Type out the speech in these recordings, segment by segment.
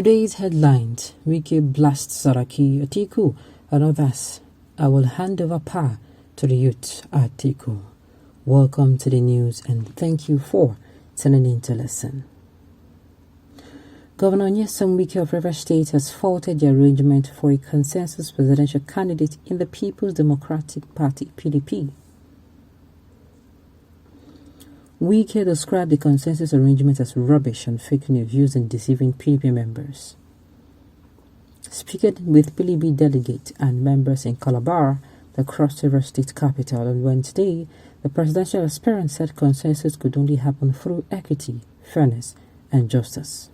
Today's headlines: Wike blasts Saraki, Atiku, and others. I will hand over power to the youth, Atiku. Welcome to the news and thank you for tuning in to listen. Governor Nyesom Wike of Rivers State has faulted the arrangement for a consensus presidential candidate in the People's Democratic Party, PDP. Wike described the consensus arrangement as rubbish and fake news used in deceiving PDP members. Speaking with PDP delegates and members in Calabar, the Cross River State capital, on Wednesday, the presidential aspirant said consensus could only happen through equity, fairness, and justice.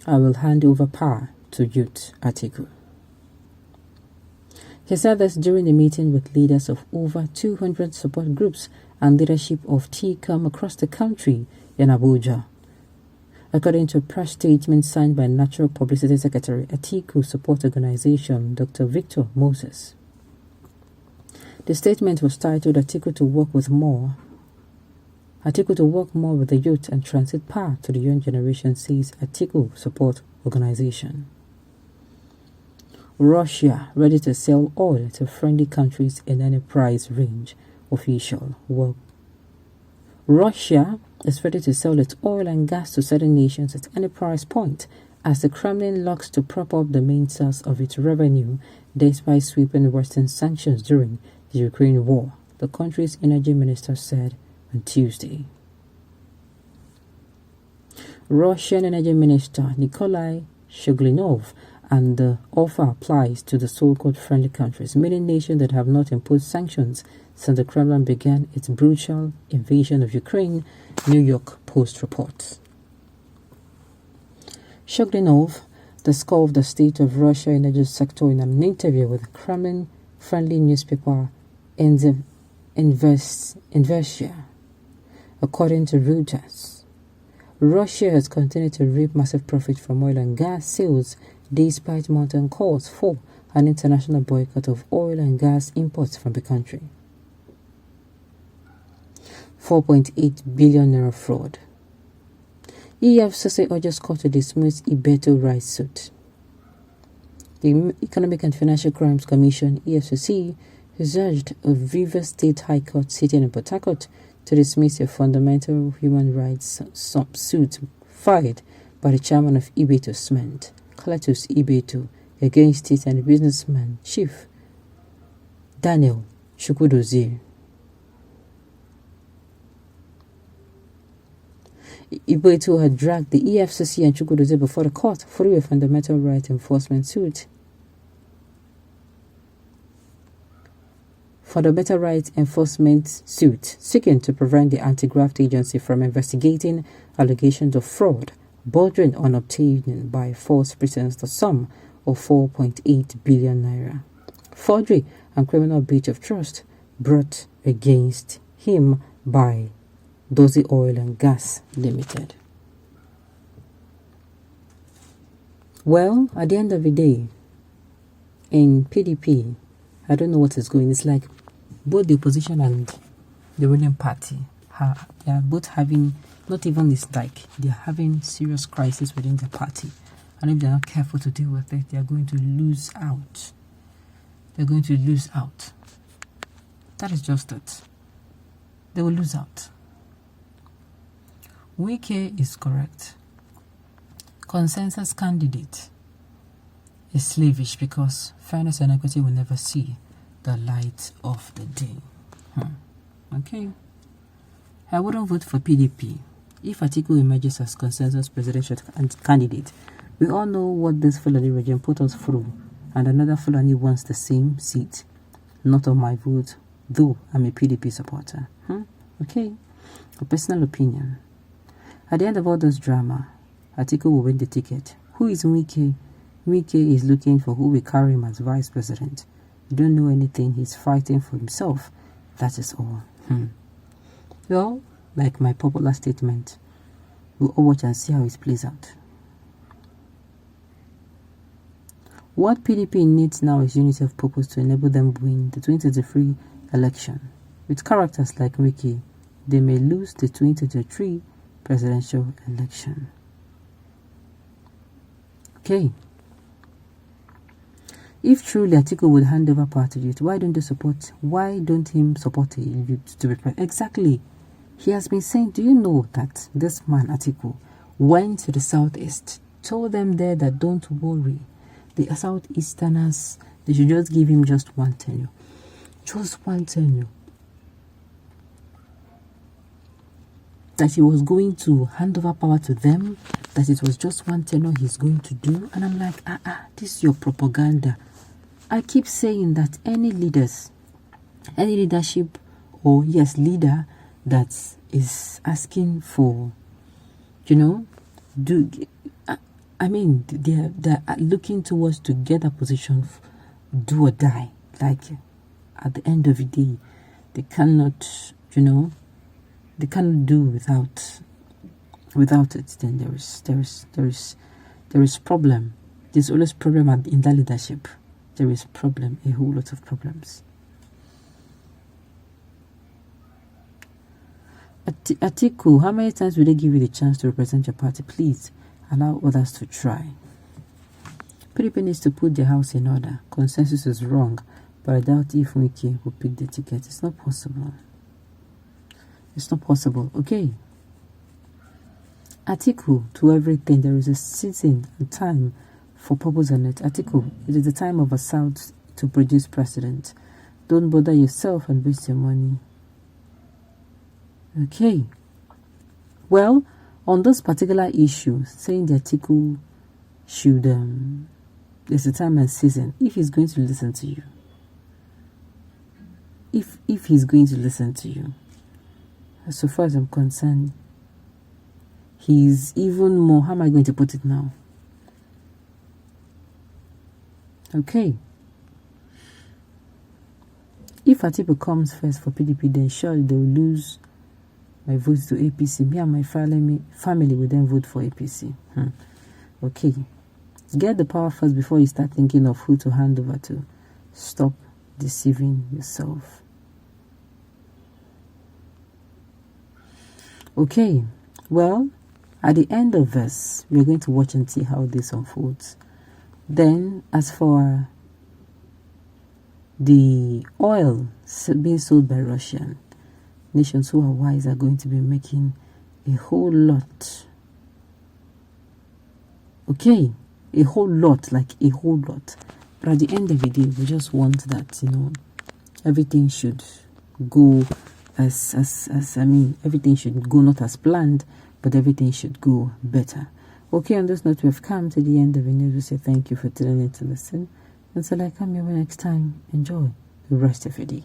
I will hand over power to youth, Atiku. He said this during a meeting with leaders of over 200 support groups and leadership of TCOM across the country in Abuja. According to a press statement signed by Natural Publicity Secretary Atiku Support Organization, Dr. Victor Moses. The statement was titled Atiku to work more with the youth and transit power to the young generation, says Atiku Support Organization. Russia ready to sell oil to friendly countries in any price range, official. Russia is ready to sell its oil and gas to certain nations at any price point as the Kremlin looks to prop up the main source of its revenue despite sweeping Western sanctions during the Ukraine war, the country's energy minister said on Tuesday. Russian Energy Minister Nikolai Shuglinov, and the offer applies to the so-called friendly countries, meaning nations that have not imposed sanctions since the Kremlin began its brutal invasion of Ukraine, New York Post reports. Shuglinov discussed the state of Russia energy sector in an interview with the Kremlin-friendly newspaper Investia. According to Reuters, Russia has continued to reap massive profit from oil and gas sales despite mounting calls for an international boycott of oil and gas imports from the country. 4.8 billion naira fraud. EFCC urges court to dismiss Ibeto rights suit. The Economic and Financial Crimes Commission, EFCC, has urged a Rivers State High Court sitting in Port Harcourt to dismiss a fundamental human rights suit filed by the chairman of Ibeto Cement, Cletus Ibeto, against it and businessman Chief Daniel Chukwudozie. Ibeto had dragged the EFCC and Chukwudozie before the court through a fundamental right enforcement suit. Fundamental Rights Enforcement suit seeking to prevent the anti-graft agency from investigating allegations of fraud bordering on obtaining by false pretense the sum of 4.8 billion naira, forgery and criminal breach of trust brought against him by Dozie Oil and Gas Limited. Well, at the end of the day, in PDP, I don't know what is going. It's like both the opposition and the ruling party, they are both having, not even this like, they are having serious crisis within the party. And if they are not careful to deal with it, they are going to lose out. They're going to lose out. That is just it. They will lose out. Wike is correct. Consensus candidate is slavish because fairness and equity will never see the light of the day. Okay. I wouldn't vote for PDP if Atiku emerges as consensus presidential candidate. We all know what this Fulani regime put us through, and another Fulani wants the same seat. Not on my vote, though I'm a PDP supporter. Okay. A personal opinion. At the end of all this drama, Atiku will win the ticket. Who is Wike? Wike is looking for who will carry him as vice president. You don't know anything. He's fighting for himself. That is all. Well, like my popular statement, we'll all watch and see how it plays out. What PDP needs now is unity of purpose to enable them win the 2023 election. With characters like Wike, they may lose the 2023 presidential election. Okay. If truly Atiku would hand over power to youth, why don't him support a youth to be president? Exactly. He has been saying, do you know that this man Atiku went to the southeast, told them there that don't worry, the southeasterners, they should just give him just one tenure. Just one tenure. That he was going to hand over power to them, that it was just one tenure he's going to do. And I'm like, this is your propaganda. I keep saying that any leadership, or yes, leader that is asking for, they're looking towards to get a position, do or die. Like at the end of the day, they cannot, they cannot do without it. Then there is problem. There's always problem in that leadership. There is problem, a whole lot of problems. Atiku, how many times will they give you the chance to represent your party? Please allow others to try. PDP needs to put their house in order. Consensus is wrong, but I doubt if Wike will pick the ticket. It's not possible. It's not possible. Okay. Atiku, to everything, there is a season and time for purpose on it. Atiku, it is the time of a South to produce president. Don't bother yourself and waste your money. Okay. Well, on this particular issue, saying that Atiku should, there's a time and season, if he's going to listen to you. If he's going to listen to you. So far as I'm concerned, he's even more, how am I going to put it now? Okay. If Atiku comes first for PDP, then surely they will lose my votes to APC. Me and my family will then vote for APC. Okay. Get the power first before you start thinking of who to hand over to. Stop deceiving yourself. Okay. Well, at the end of this, we're going to watch and see how this unfolds. Then, as for the oil being sold by Russian, nations who are wise are going to be making a whole lot. Okay, a whole lot, like a whole lot. But at the end of the day, we just want that, everything should go everything should go not as planned, but everything should go better. Okay, on this note, we've come to the end of the news. We say thank you for tuning in to listen. Until I come here next time, enjoy the rest of your day.